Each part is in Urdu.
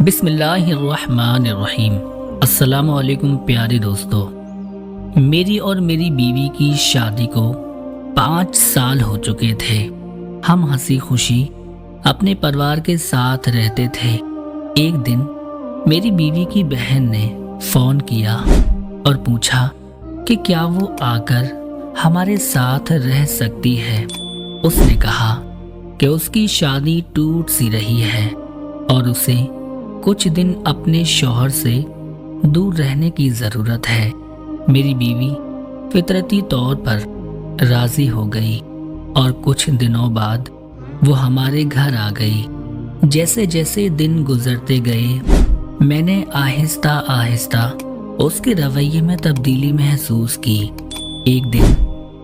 بسم اللہ الرحمن الرحیم۔ السلام علیکم پیارے دوستو، میری اور میری بیوی کی شادی کو 5 سال ہو چکے تھے۔ ہم ہنسی خوشی اپنے پریوار کے ساتھ رہتے تھے۔ ایک دن میری بیوی کی بہن نے فون کیا اور پوچھا کہ کیا وہ آ کر ہمارے ساتھ رہ سکتی ہے۔ اس نے کہا کہ اس کی شادی ٹوٹ سی رہی ہے اور اسے کچھ دن اپنے شوہر سے دور رہنے کی ضرورت ہے۔ میری بیوی فطرتی طور پر راضی ہو گئی اور کچھ دنوں بعد وہ ہمارے گھر آ گئی۔ جیسے جیسے دن گزرتے گئے میں نے آہستہ آہستہ اس کے رویے میں تبدیلی محسوس کی۔ ایک دن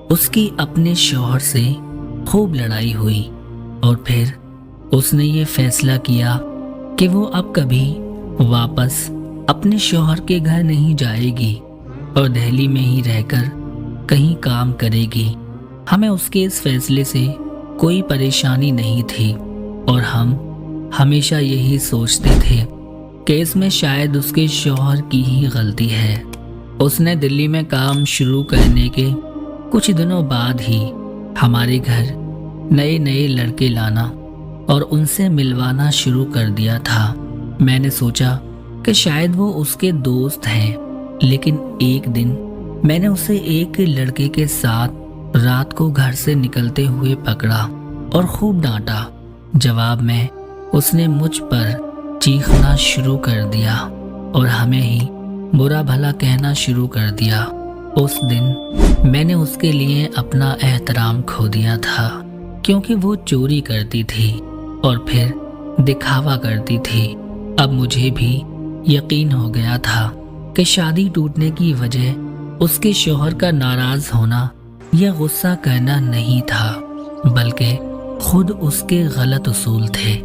اس کی اپنے شوہر سے خوب لڑائی ہوئی اور پھر اس نے یہ فیصلہ کیا کہ وہ اب کبھی واپس اپنے شوہر کے گھر نہیں جائے گی اور دہلی میں ہی رہ کر کہیں کام کرے گی۔ ہمیں اس کے اس فیصلے سے کوئی پریشانی نہیں تھی اور ہم ہمیشہ یہی سوچتے تھے کہ اس میں شاید اس کے شوہر کی ہی غلطی ہے۔ اس نے دلی میں کام شروع کرنے کے کچھ دنوں بعد ہی ہمارے گھر نئے لڑکے لانا اور ان سے ملوانا شروع کر دیا تھا۔ میں نے سوچا کہ شاید وہ اس کے دوست ہیں، لیکن ایک دن میں نے اسے ایک لڑکے کے ساتھ رات کو گھر سے نکلتے ہوئے پکڑا اور خوب ڈانٹا۔ جواب میں اس نے مجھ پر چیخنا شروع کر دیا اور ہمیں ہی برا بھلا کہنا شروع کر دیا۔ اس دن میں نے اس کے لیے اپنا احترام کھو دیا تھا، کیونکہ وہ چوری کرتی تھی اور پھر دکھاوا کرتی تھی۔ اب مجھے بھی یقین ہو گیا تھا کہ شادی ٹوٹنے کی وجہ اس کے شوہر کا ناراض ہونا یا غصہ کرنا نہیں تھا، بلکہ خود اس کے غلط اصول تھے۔